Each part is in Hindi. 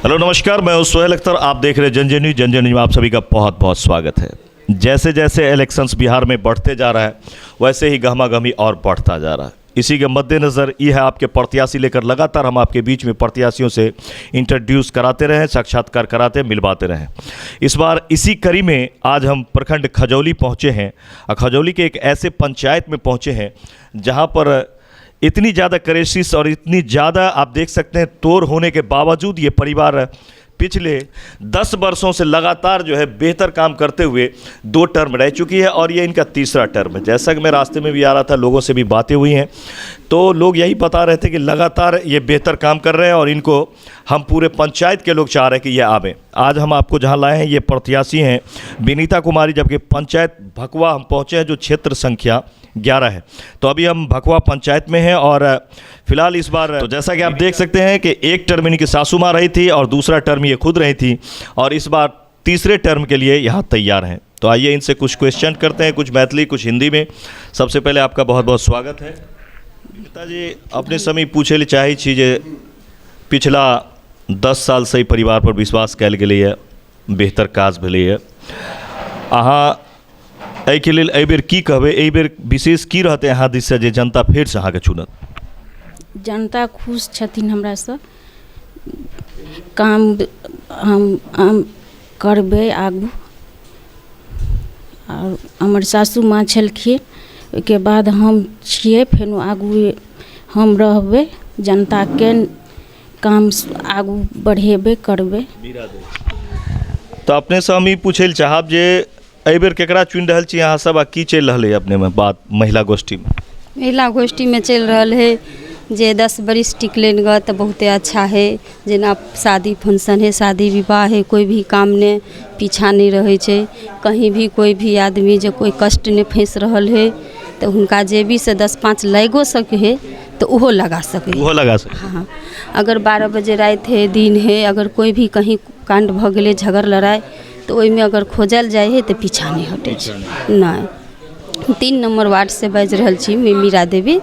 हेलो नमस्कार, मैं सोहेल अख्तर। आप देख रहे हैं जन जन न्यूज़। जन जन न्यूज़ में आप सभी का बहुत बहुत स्वागत है। जैसे जैसे इलेक्शंस बिहार में बढ़ते जा रहा है वैसे ही गहमागहमी और बढ़ता जा रहा है। इसी के मद्देनज़र ये है आपके प्रत्याशी लेकर लगातार हम आपके बीच में प्रत्याशियों से इंट्रोड्यूस कराते रहें, साक्षात्कार कराते मिलवाते रहें। इस बार इसी कड़ी में आज हम प्रखंड खजौली पहुँचे हैं और खजौली के एक ऐसे पंचायत में पहुँचे हैं जहाँ पर इतनी ज़्यादा क्राइसिस और इतनी ज़्यादा आप देख सकते हैं तोड़ होने के बावजूद ये परिवार पिछले 10 वर्षों से लगातार जो है बेहतर काम करते हुए 2 टर्म रह चुकी है और ये इनका तीसरा टर्म है। जैसा कि मैं रास्ते में भी आ रहा था, लोगों से भी बातें हुई हैं तो लोग यही बता रहे थे कि लगातार ये बेहतर काम कर रहे हैं और इनको हम पूरे पंचायत के लोग चाह रहे हैं कि ये आवें। आज हम आपको जहां लाए हैं ये प्रत्याशी हैं विनीता कुमारी, जबकि पंचायत भकवा हम पहुंचे हैं जो क्षेत्र संख्या 11 है। तो अभी हम भकवा पंचायत में हैं और फिलहाल इस बार तो जैसा कि आप देख सकते हैं कि एक टर्म इनकी सासू माँ रही थी और दूसरा टर्म ये खुद रही थी और इस बार तीसरे टर्म के लिए यहाँ तैयार हैं। तो आइए इनसे कुछ क्वेश्चन करते हैं, कुछ मैथिली कुछ हिंदी में। सबसे पहले आपका बहुत बहुत स्वागत है। पिताजी अपने समय पूछे ले चाहे छी जे पिछला 10 साल से परिवार पर विश्वास कल गए, बेहतर काज भेलैए, अहाँ एहि के लेल एहि बेर की कहबै? एहि बेर विशेष की रहतै अहाँ दिस से जे जनता फेर से अहाँके चुनत? जनता खुश छथिन हमरा से, काम हम करबै आगू। और हमर सासू माँ छलखिन, ओहिके बाद हम छियै, फेर आगू हम रहबै, जनता के काम आगू बढ़ेबै करबै। तो अपने से हम ई पूछे ले चाहब जे एहि बेर केकरा चुनि रहल छी अहाँ सब आ की चलि रहल है अपने में बात महिला गोष्ठी में? महिला गोष्ठी में चल रहा है जे 10 बरिस टिकलन ग तो बहुत अच्छा है। जेना शादी फंक्शन है, शादी विवाह है, कोई भी काम ने पीछा नहीं रहे छे। कहीं भी कोई भी आदमी जो कोई कष्ट ने फंस रहल है तो उनका जेबी से 10-5 लगो सके है तो उहो लगा सके। हाँ, अगर 12 बजे रात है दिन है, अगर कोई भी कहीं कांड भ गए झगड़ लड़ाई तो ओहि में अगर खोजल जाए है तो पीछा नहीं हटे नहीं। 3 नंबर वार्ड से बाज रहल छी मीरा देवी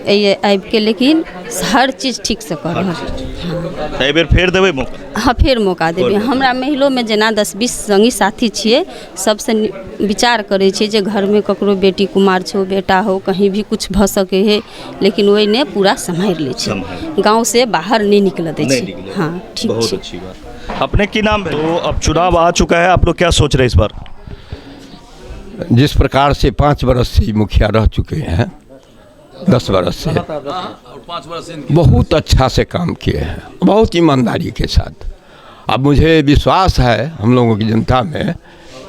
आबि के, लेकिन हर चीज ठीक से कर रहल। एहि बेर फेर देबै मौका? हाँ, फेर मौका देबै। हमरा महिलो में जेना 10-20 संगी साथी छियै, सबसे विचार करे छियै जे घर में ककरो बेटी कुमार छो, बेटा हो, कहीं भी कुछ भ सके है, लेकिन ओहि ने पूरा संभाल ले छै, गाँव से बाहर नहीं निकल दे छै। हाँ, ठीक, बहुत अच्छी बात। अपने की नाम है? तो अब चुनाव आ चुका है, आप लोग क्या सोच रहे हैं इस बार? जिस प्रकार से 5 वर्ष से मुखिया रह चुके हैं, 10 वर्ष से बहुत अच्छा से काम किए हैं, बहुत ईमानदारी के साथ। अब मुझे विश्वास है हम लोगों की जनता में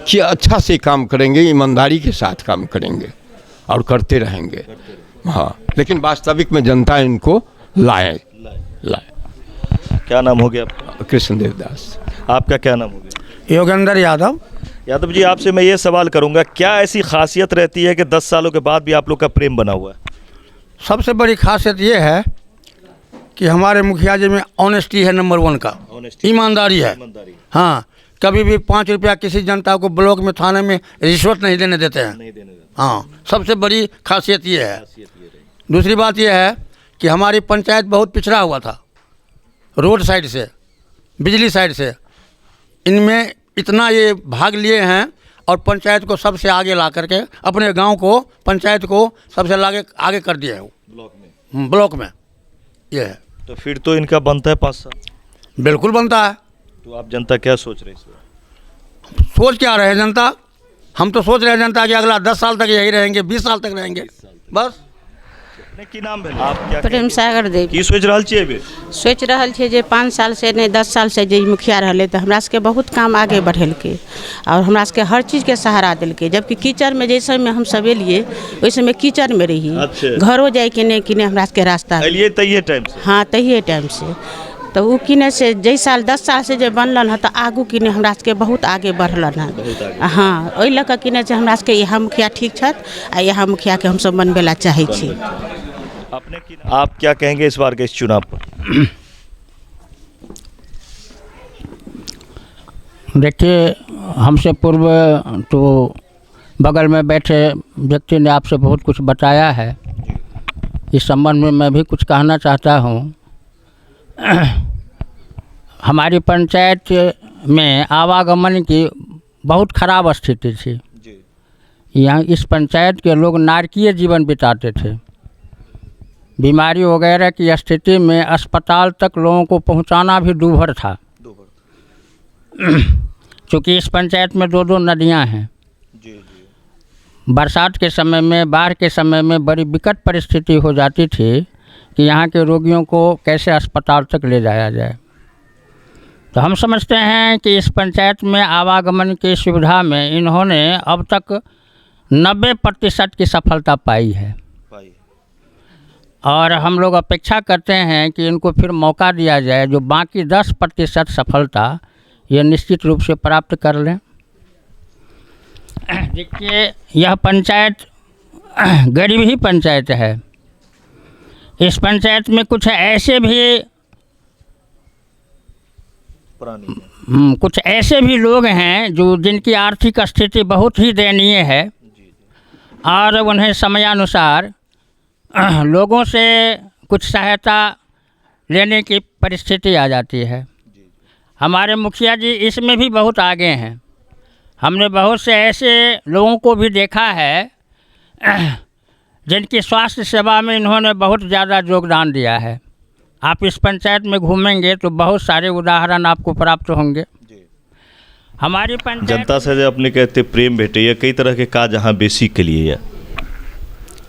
कि अच्छा से काम करेंगे, ईमानदारी के साथ काम करेंगे और करते रहेंगे। हाँ, लेकिन वास्तविक में जनता इनको लाए। क्या नाम हो गया आपका? कृष्णदेव दास। आपका क्या नाम हो गया? योगेंद्र यादव। यादव जी, आपसे मैं ये सवाल करूंगा, क्या ऐसी खासियत रहती है कि 10 सालों के बाद भी आप लोग का प्रेम बना हुआ है? सबसे बड़ी खासियत ये है कि हमारे मुखिया जी में ऑनेस्टी है, नंबर 1 का ईमानदारी है। हाँ, कभी भी 5 रुपया किसी जनता को ब्लॉक में थाने में रिश्वत नहीं देने देते हैं। हाँ, सबसे बड़ी खासियत ये है। दूसरी बात ये है कि हमारी पंचायत बहुत पिछड़ा हुआ था, रोड साइड से, बिजली साइड से। इनमें इतना ये भाग लिए हैं और पंचायत को सबसे आगे ला करके, अपने गांव को, पंचायत को सबसे आगे कर दिए हैं ब्लॉक में। ये है। तो फिर तो इनका बनता है 5 साल। बिल्कुल बनता है। तो आप जनता क्या सोच रहे हैं? सोच क्या रहे जनता? हम तो सोच रहे हैं जनता कि अगला 10 साल तक यही रहेंगे, 20 साल तक रहेंगे, बस। की नाम है? आप क्या प्रेम सागर देवी। की सोच रहल छियै अभी? सोच रहल छियै जे 5 साल से नहीं 10 साल से जे मुखिया रहले तो हमरा सबके बहुत काम आगे बढ़ेलके और हमरा सबके हर चीज़ के सहारा दिलके। जबकि कीचड़ में जैसे में हम सब एलिए वैसे में कीचड़ में रही। अच्छा। घरों जाए कि नहीं हमरा सबके रास्ता एलिए तहिए टाइम से? हाँ, तहिए टाइम से। तो वो किने से जै साल 10 साल से जो बनल है तो आगू किने हमरा सबके बहुत आगे बढ़लन है। हाँ, ओहि लऽ कऽ किने से हमरा सबके यहाँ मुखिया ठीक छथि आ यहाँ मुखिया के हम सब बनबे ला चाहे छी। अपने की आप क्या कहेंगे इस बार के इस चुनाव पर? देखिए, हमसे पूर्व तो बगल में बैठे व्यक्ति ने आपसे बहुत कुछ बताया है। इस संबंध में मैं भी कुछ कहना चाहता हूँ। हमारी पंचायत में आवागमन की बहुत खराब स्थिति थी। यहाँ इस पंचायत के लोग नारकीय जीवन बिताते थे। बीमारी वगैरह की स्थिति में अस्पताल तक लोगों को पहुँचाना भी दूभर था। चूँकि इस पंचायत में 2 नदियाँ हैं। बरसात के समय में, बाढ़ के समय में बड़ी विकट परिस्थिति हो जाती थी कि यहाँ के रोगियों को कैसे अस्पताल तक ले जाया जाए। तो हम समझते हैं कि इस पंचायत में आवागमन की सुविधा में इन्होंने अब तक 90% की सफलता पाई है। और हम लोग अपेक्षा करते हैं कि इनको फिर मौका दिया जाए, जो बाकी 10% सफलता ये निश्चित रूप से प्राप्त कर लें। देखिए, यह पंचायत गरीब ही पंचायत है। इस पंचायत में कुछ ऐसे भी कुछ ऐसे भी लोग हैं जो जिनकी आर्थिक स्थिति बहुत ही दयनीय है और उन्हें समयानुसार लोगों से कुछ सहायता लेने की परिस्थिति आ जाती है। हमारे मुखिया जी इसमें भी बहुत आगे हैं। हमने बहुत से ऐसे लोगों को भी देखा है जिनकी स्वास्थ्य सेवा में इन्होंने बहुत ज़्यादा योगदान दिया है। आप इस पंचायत में घूमेंगे तो बहुत सारे उदाहरण आपको प्राप्त होंगे। हमारी पंचायत जनता से जो अपने कहते प्रेम भेटे, ये कई तरह के काज यहाँ बेसिक के लिए है।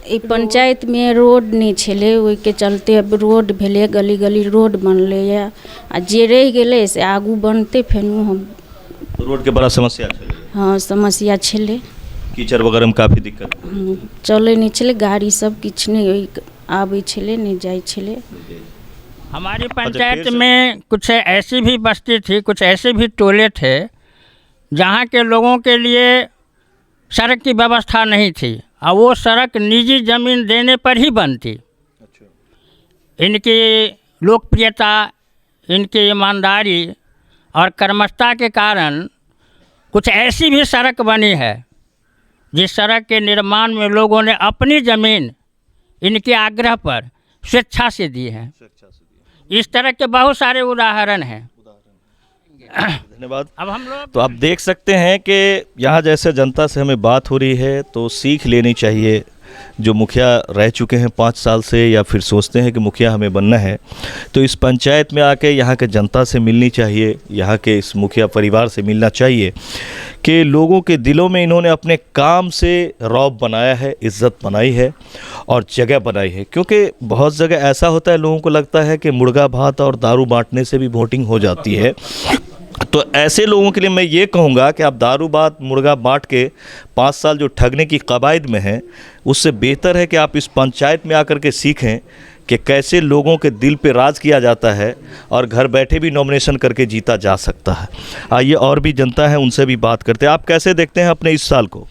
ई पंचायत में रोड नहीं छले, ओहि के चलते अब रोड भेले, गली गली रोड बनले है। आ जे रह गेले से आगू बनते फेनु हम। तो रोड के बड़ा समस्या है। हाँ, समस्या छले। कीचड़ वगैरह में काफ़ी दिक्कत है। चले नहीं छले, गाड़ी सब किछ नहीं आवे छले, नहीं जाए छले। हमारी पंचायत में कुछ ऐसी भी बस्ती थी, कुछ ऐसे भी टोले थे जहाँ के लोगों के लिए सड़क की व्यवस्था नहीं थी और वो सड़क निजी ज़मीन देने पर ही बनती। इनकी लोकप्रियता, इनकी ईमानदारी और कर्मठता के कारण कुछ ऐसी भी सड़क बनी है जिस सड़क के निर्माण में लोगों ने अपनी ज़मीन इनके आग्रह पर स्वेच्छा से दी है। इस तरह के बहुत सारे उदाहरण हैं। धन्यवाद। अब हम लोग तो आप देख सकते हैं कि यहाँ जैसे जनता से हमें बात हो रही है तो सीख लेनी चाहिए। जो मुखिया रह चुके हैं 5 साल से या फिर सोचते हैं कि मुखिया हमें बनना है, तो इस पंचायत में आके यहाँ के जनता से मिलनी चाहिए, यहाँ के इस मुखिया परिवार से मिलना चाहिए कि लोगों के दिलों में इन्होंने अपने काम से रौब बनाया है, इज़्ज़त बनाई है और जगह बनाई है। क्योंकि बहुत जगह ऐसा होता है, लोगों को लगता है कि मुर्गा भात और दारू बांटने से भी वोटिंग हो जाती है। तो ऐसे लोगों के लिए मैं ये कहूँगा कि आप दारू बात मुर्गा बांट के 5 साल जो ठगने की कवायद में हैं, उससे बेहतर है कि आप इस पंचायत में आकर के सीखें कि कैसे लोगों के दिल पे राज किया जाता है और घर बैठे भी नॉमिनेशन करके जीता जा सकता है। आइए और भी जनता है, उनसे भी बात करते हैं। आप कैसे देखते हैं अपने इस साल को?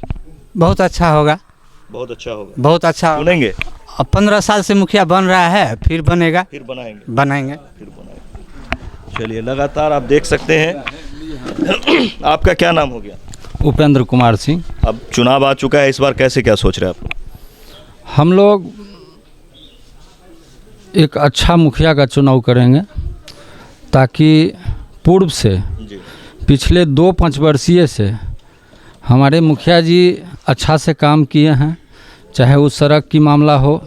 बहुत अच्छा होगा। बहुत अच्छा होगा। बहुत अच्छा सुनेंगे। अब 15 साल से मुखिया बन रहा है, फिर बनेगा, फिर बनाएंगे। बनाएंगे। चलिए, लगातार आप देख सकते हैं। आपका क्या नाम हो गया? उपेंद्र कुमार सिंह। अब चुनाव आ चुका है, इस बार कैसे क्या सोच रहे हैं आप? हम लोग एक अच्छा मुखिया का चुनाव करेंगे ताकि पूर्व से पिछले 2 पंचवर्षीय से हमारे मुखिया जी अच्छा से काम किए हैं। चाहे वो सड़क की मामला हो,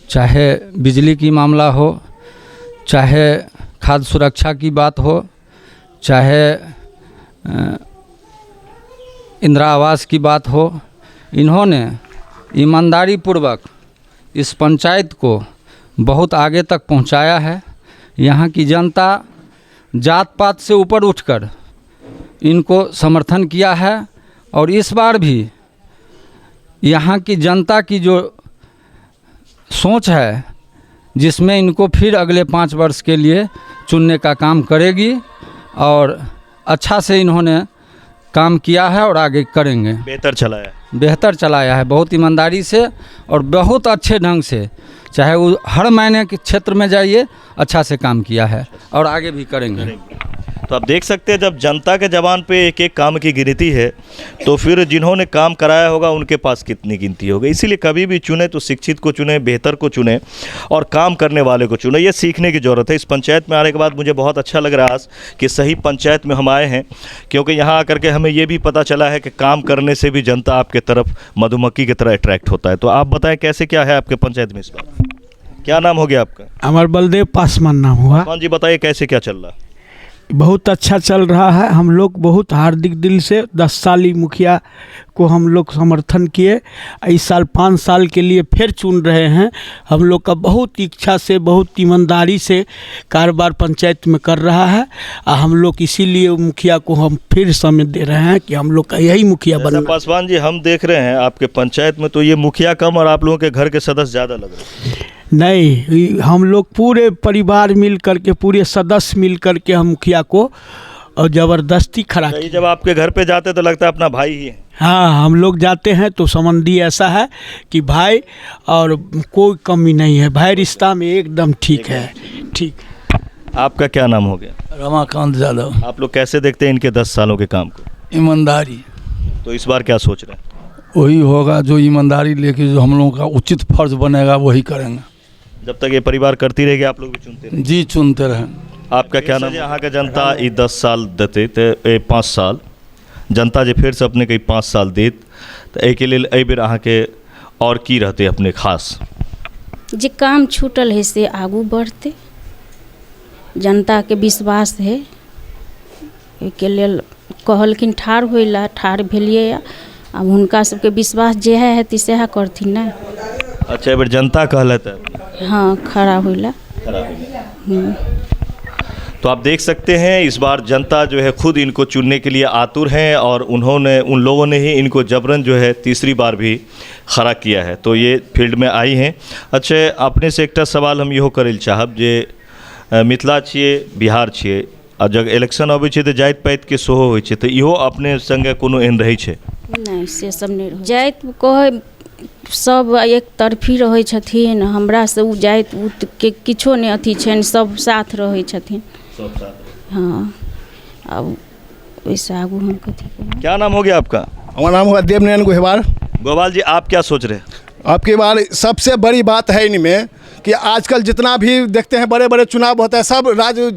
चाहे बिजली की मामला हो, चाहे खाद्य सुरक्षा की बात हो, चाहे इंदिरा आवास की बात हो, इन्होंने ईमानदारी पूर्वक इस पंचायत को बहुत आगे तक पहुंचाया है। यहाँ की जनता जात पात से ऊपर उठकर इनको समर्थन किया है और इस बार भी यहाँ की जनता की जो सोच है, जिसमें इनको फिर अगले 5 वर्ष के लिए चुनने का काम करेगी और अच्छा से इन्होंने काम किया है और आगे करेंगे। बेहतर चलाया है बहुत ईमानदारी से और बहुत अच्छे ढंग से। चाहे वो हर महीने के क्षेत्र में जाइए, अच्छा से काम किया है और आगे भी करेंगे। तो आप देख सकते हैं जब जनता के जबान पे एक एक काम की गिनती है तो फिर जिन्होंने काम कराया होगा उनके पास कितनी गिनती होगी। इसीलिए कभी भी चुने तो शिक्षित को चुने, बेहतर को चुने और काम करने वाले को चुने। ये सीखने की ज़रूरत है। इस पंचायत में आने के बाद मुझे बहुत अच्छा लग रहा है आज कि सही पंचायत में हम आए हैं, क्योंकि यहाँ आकर के हमें ये भी पता चला है कि काम करने से भी जनता आपके तरफ मधुमक्खी की तरह अट्रैक्ट होता है। तो आप बताएं कैसे क्या है आपके पंचायत में इस बार? क्या नाम हो गया आपका? हमार बलदेव पासवान नाम हुआ। पासवान जी बताइए कैसे क्या चल रहा है? बहुत अच्छा चल रहा है। हम लोग बहुत हार्दिक दिल से 10 साली मुखिया को हम लोग समर्थन किए। इस साल 5 साल के लिए फिर चुन रहे हैं। हम लोग का बहुत इच्छा से, बहुत ईमानदारी से कारोबार पंचायत में कर रहा है। हम लोग इसीलिए मुखिया को हम फिर समय दे रहे हैं कि हम लोग का यही मुखिया बनना। पासवान जी हम देख रहे हैं आपके पंचायत में तो ये मुखिया कम और आप लोगों के घर के सदस्य ज़्यादा लग रहे हैं। नहीं, हम लोग पूरे परिवार मिल करके, पूरे सदस्य मिल करके हम मुखिया को और ज़बरदस्ती खड़ा किया। जब आपके घर पे जाते तो लगता है अपना भाई ही है। हाँ, हम लोग जाते हैं तो संबंधी ऐसा है कि भाई और कोई कमी नहीं है। भाई रिश्ता में एकदम ठीक है। ठीक। आपका क्या नाम हो गया? रमाकांत यादव। आप लोग कैसे देखते हैं इनके 10 सालों के काम को? ईमानदारी। तो इस बार क्या सोच रहे हैं? वही होगा जो ईमानदारी लेके जो हम लोगों का उचित फर्ज बनेगा वही करेंगे। जब तक ये परिवार करती रहेगी आप लोग भी चुनते रहेंगे? जी चुनते रहें। आपका क्या नाम? यहाँ के जनता ये 10 साल देते थे, 5 साल जनता जे फिर से अपने कई 5 साल देत तो एक लेल एहि बेर अहाँ के और की रहते अपने खास? जे काम छूटल है से आगू बढ़ते, जनता के विश्वास है। एहिके लेल कहलखिन ठाढ़ होइला, ठाढ़ भेलिए। अब हुनका सबके विश्वास जे है सएह करथिन ना। अच्छा, एहि बेर जनता कहलत? हाँ, खड़ा होइला। तो आप देख सकते हैं इस बार जनता जो है खुद इनको चुनने के लिए आतुर हैं और उन लोगों ने ही इनको जबरन जो है तीसरी बार भी खड़ा किया है। तो ये फील्ड में आई हैं। अच्छा, अपने से एकटा सवाल हम इहो करैल चाहब जे मिथिला छिए, बिहार छिए आ जब इलेक्शन अबै छै तऽ जाति पातिके सेहो होइ छै, तऽ इहो अपने संगे कोनो एहन रहै छै? नहीं, से सब नहीं रहे। जाति कहे सब एक तरफी रहे छथिन। हमरा से उ जाति उत के किछो नहीं अथी छन, सब साथ रहे छथिन। सब साथ। हाँ, अब वैसे आगू हम कथी करें? क्या नाम हो गया आपका? हमारा नाम हुआ देवनयन गोहवार। गोपाल जी आप क्या सोच रहे हैं? आपकी बार सबसे बड़ी बात है इनमें कि आजकल जितना भी देखते हैं बड़े बड़े चुनाव होता है सब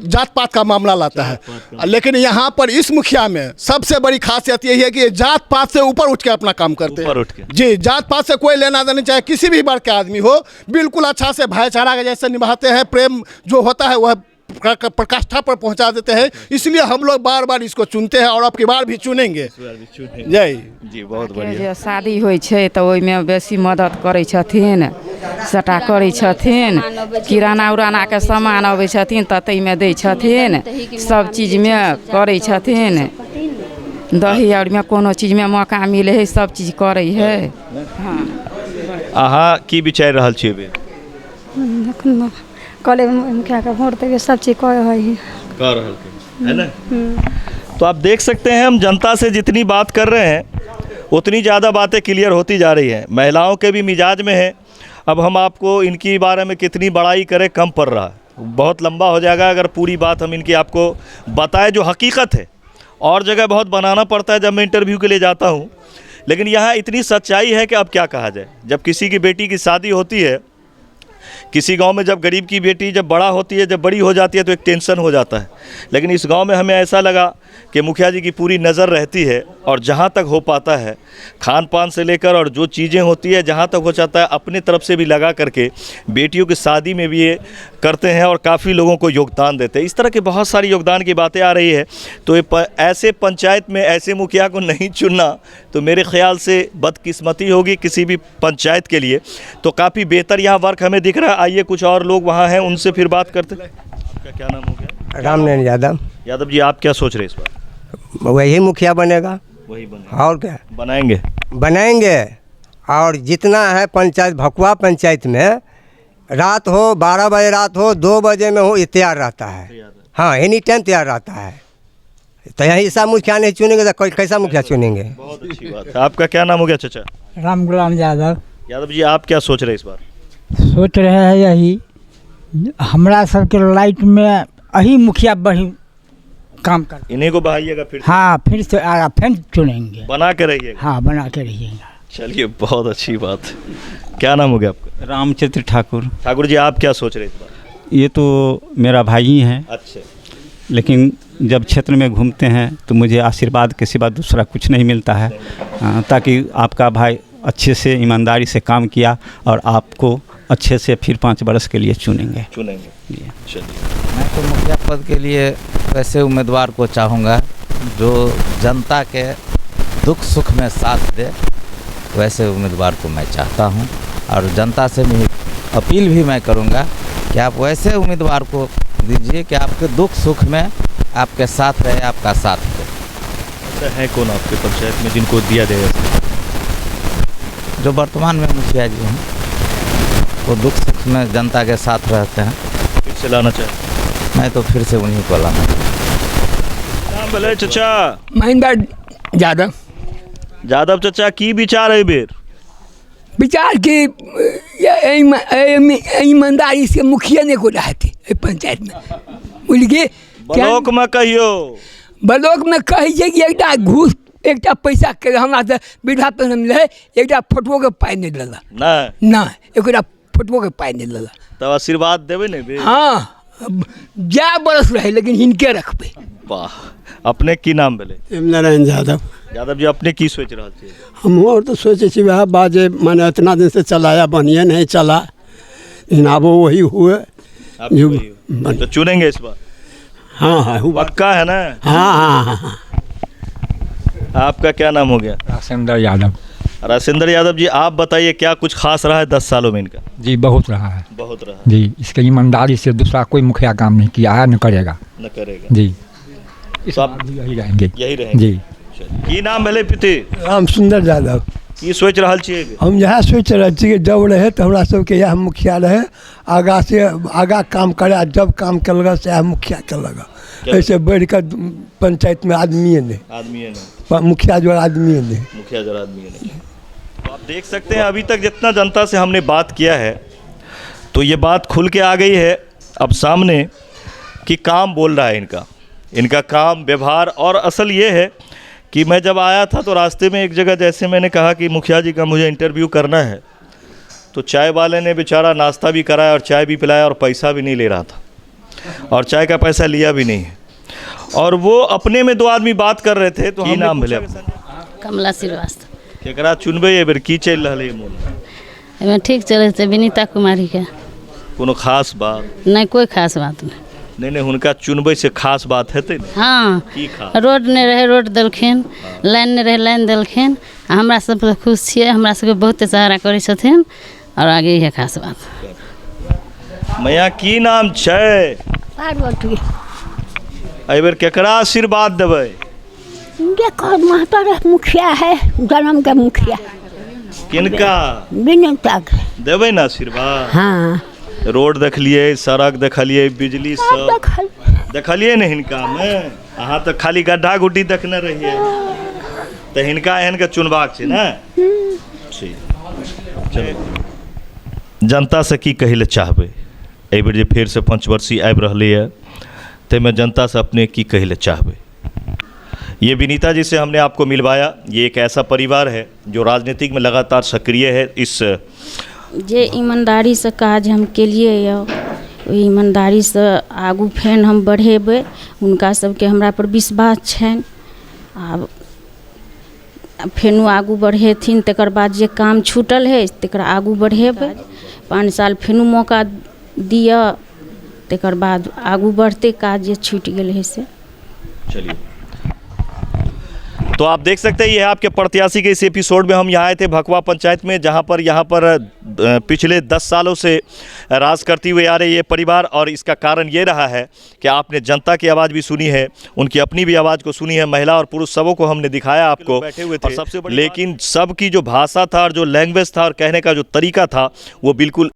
जात पात का मामला लाता है, लेकिन यहाँ पर इस मुखिया में सबसे बड़ी खासियत यही है कि जात पात से ऊपर उठ के अपना काम करते हैं। जी, जात पात से कोई लेना देना, चाहे किसी भी वर्ग के आदमी हो, बिल्कुल अच्छा से भाईचारा के जैसे निभाते हैं। प्रेम जो होता है वह प्रकाष्ठा पर पहुंचा देते हैं। इसलिए हम लोग बार बार इसको चुनते हैं और अब की बार भी चुनेंगे। जय जी, बहुत बढ़िया। शादी होइ छै तऽ ओहिमे बेसी मदद करै छथिन, सटा करै छथिन। किराना उराना के सामान अबै छथिन तऽ ताहिमे दै छथिन। सब चीज में करै छथिन। दही और में कोनो चीज में मौका मिले है सब चीज करे है। हाँ, अहाँ की विचार रहल छियै बे? कॉलेज मुखिया का वोट देके सब चीज़ कर रहल है ना। तो आप देख सकते हैं हम जनता से जितनी बात कर रहे हैं उतनी ज़्यादा बातें क्लियर होती जा रही हैं। महिलाओं के भी मिजाज में है। अब हम आपको इनकी बारे में कितनी बड़ाई करें कम पड़ रहा है, बहुत लंबा हो जाएगा अगर पूरी बात हम इनकी आपको बताएं जो हकीकत है। और जगह बहुत बनाना पड़ता है जब मैं इंटरव्यू के लिए जाता हूँ, लेकिन यहाँ इतनी सच्चाई है कि अब क्या कहा जाए। जब किसी की बेटी की शादी होती है, किसी गांव में जब गरीब की बेटी जब बड़ा होती है, जब बड़ी हो जाती है तो एक टेंशन हो जाता है। लेकिन इस गांव में हमें ऐसा लगा कि मुखिया जी की पूरी नज़र रहती है और जहां तक हो पाता है खान पान से लेकर और जो चीज़ें होती है जहां तक हो जाता है अपने तरफ से भी लगा करके बेटियों की शादी में भी ये करते हैं और काफ़ी लोगों को योगदान देते हैं। इस तरह की बहुत सारी योगदान की बातें आ रही है। तो ये ऐसे पंचायत में ऐसे मुखिया को नहीं चुनना तो मेरे ख्याल से बदकिस्मती होगी किसी भी पंचायत के लिए। तो काफ़ी बेहतर यहाँ वर्क हमें दिख रहा है। आइए कुछ और लोग वहाँ हैं उनसे फिर बात करते हैं। आपका क्या नाम हो गया? रामनयन यादव। यादव जी आप क्या सोच रहे हैं इस बार? वही मुखिया बनेगा। वही बनेगा और क्या बनाएंगे। और जितना है पंचायत, भकुआ पंचायत में रात हो 12 बजे, रात हो 2 बजे में हो, ये तैयार रहता है। हाँ, एनी टाइम तैयार रहता है। तो यहाँ ऐसा मुखिया नहीं चुनेंगे तो कैसा मुखिया चुनेंगे? बहुत अच्छी बात है। आपका क्या नाम हो गया चाचा? रामगुलाम यादव। यादव जी आप क्या सोच रहे हैं इस बार? सोच रहे हैं यही हमरा सबके लाइट में यही मुखिया बही काम कर। इन्हीं को बहाइएगा फिर? हाँ, फिर से आगा फिर चुनेंगे। बना के रहिएगा? हाँ, बना के रहिएगा। चलिए, बहुत अच्छी बात है। क्या नाम हो गया आपका? रामचंद्र ठाकुर। ठाकुर जी, आप क्या सोच रहे थे? ये तो मेरा भाई ही है। अच्छा। लेकिन जब क्षेत्र में घूमते हैं तो मुझे आशीर्वाद के सिवा दूसरा कुछ नहीं मिलता है, ताकि आपका भाई अच्छे से ईमानदारी से काम किया और आपको अच्छे से फिर 5 वर्ष के लिए चुनेंगे। चलिए, मैं तो मुखिया पद के लिए वैसे उम्मीदवार को चाहूँगा जो जनता के दुख सुख में साथ दे, वैसे उम्मीदवार को मैं चाहता हूँ। और जनता से मैं अपील भी मैं करूँगा कि आप वैसे उम्मीदवार को दीजिए कि आपके दुख सुख में आपके साथ रहे, आपका साथ दे। ऐसा है कौन आपके पंचायत में जिनको दिया जाएगा? जो वर्तमान में मुखिया जी हैं, वो दुख सुख में जनता के साथ रहते हैं। फिर से लाना चाहिए? मैं तो फिर से उन्हीं को लाना नाम बोले चाचा? महेंद्र यादव। यादव चाचा, की विचार है बेर? विचार की ईमानदारी से मुखिया ने को रहते पंचायत में बोलिए ब्लॉक में कहियो, ब्लॉक में कही कि एकटा घूस एकटा पैसा के हमरा से वृद्धा पेंशन मिले, एकटा फोटो के पाई नहीं दिला ना, एकटा फोटो के पाई नहीं दिला। तब आशीर्वाद देवे नहीं बे? हाँ, जा बरस रहे लेकिन हिनके रखबे। वाह। अपने की नाम भेले? नारायण यादव। यादव जी, अपने की सोच रहा थे? हम और तो सोचे छी वह बाजे मैंने इतना दिन से चलाया, बढ़िया नहीं चला, लेकिन अब वही हुए। तो चुनेंगे इस बार? हाँ हाँ, पक्का है ना? हाँ हाँ हाँ। आपका क्या नाम हो गया? राजेंद्र यादव। राजेंद्र यादव जी, आप बताइए क्या कुछ खास रहा है 10 सालों में इनका? जी बहुत रहा है। बहुत रहा जी, इसके ईमानदारी से दूसरा कोई मुखिया काम नहीं किया है, न करेगा। न करेगा जी। इस बार भी यही रहेंगे। यही रहेंगे जी। की नाम भेले पिते? राम सुंदर यादव। की सोच रहा छियै? हम यह सोच रहे छी कि जब रहे तो हमरा सबके यह मुखिया रहे, आगा से आगा काम करे, जब काम कलगा से यह मुखिया कलगा, ऐसे बढ़ कर पंचायत में आदमी नहीं, मुखिया जो आदमी नहीं, मुखिया जो आदमी नहीं। तो आप देख सकते हैं अभी तक जितना जनता से हमने बात किया है तो ये बात खुल के आ गई है अब सामने कि काम बोल रहा है इनका काम व्यवहार। और असल ये है कि मैं जब आया था तो रास्ते में एक जगह जैसे मैंने कहा कि मुखिया जी का मुझे इंटरव्यू करना है, तो चाय वाले ने बेचारा नाश्ता भी कराया और चाय भी पिलाया और पैसा भी नहीं ले रहा था, और चाय का पैसा लिया भी नहीं है। और वो अपने में 2 आदमी बात कर रहे थे। तो नाम भेले? कमला श्रीवास्तव। केकरा चुनबे एबेर? की चल रहा है मोन में? ठीक चले थे विनीता कुमारी के। कोनो खास बात? नहीं, कोई खास बात नहीं। नहीं, हुनका चुनबे से खास बात हेतै ने? हाँ, की खास? रोड नहीं रहे रोड देलखिन, लाइन नहीं रहे लाइन देलखिन, हमरा सब खुश छियै, हमरा सबके बहुत सहारा करै छथिन, और आगे ये खास बात। मैया की नाम छै? पार्वती। एबेर केकरा आशीर्वाद देबै? देखो महतर मुखिया है, जन्म के मुखिया। किनका? विनीता के देबै ना आशीर्वाद? हाँ। रोड देखलिए, सड़क देखलिए, बिजली सब देखलिए ने हिनका में? अहाँ तो खाली गड्ढा गुड्ढी देखने रहिए, तो हिनका एहन के चुनबाक छै ना? चलो, जनता से की कहले चाहबै एहि बेर जे फेर से 5 वर्षीय आबि रहलै है, ताहिमे जनता से अपने की कहले चाहबै? ये विनीता जी से हमने आपको मिलवाया। ये एक ऐसा परिवार है जो राजनीतिक में लगातार सक्रिय है। इस जे ईमानदारी से काज हम केलिए ईमानदारी से आगू फेन हम बढ़ेबै, उनका सबके हमरा पर विश्वास छनि। आब फेनु आगू बढ़ेथिन, तकर बाद जे काम छूटल है तकरा आगू बढ़ेबै। 5 साल फेनु मौका दिअ, तकर बाद आगू बढ़ते काज जे छूटि गेल है से। चलिए, तो आप देख सकते हैं ये है आपके प्रत्याशी के इस एपिसोड में हम यहाँ आए थे भकवा पंचायत में, जहाँ पर पिछले 10 सालों से राज करती हुए आ रही ये परिवार। और इसका कारण ये रहा है कि आपने जनता की आवाज़ भी सुनी है, उनकी अपनी भी आवाज़ को सुनी है, महिला और पुरुष सबों को हमने दिखाया आपको बैठे हुए थे। सबसे लेकिन सबकी जो भाषा था और जो लैंग्वेज था और कहने का जो तरीका था वो बिल्कुल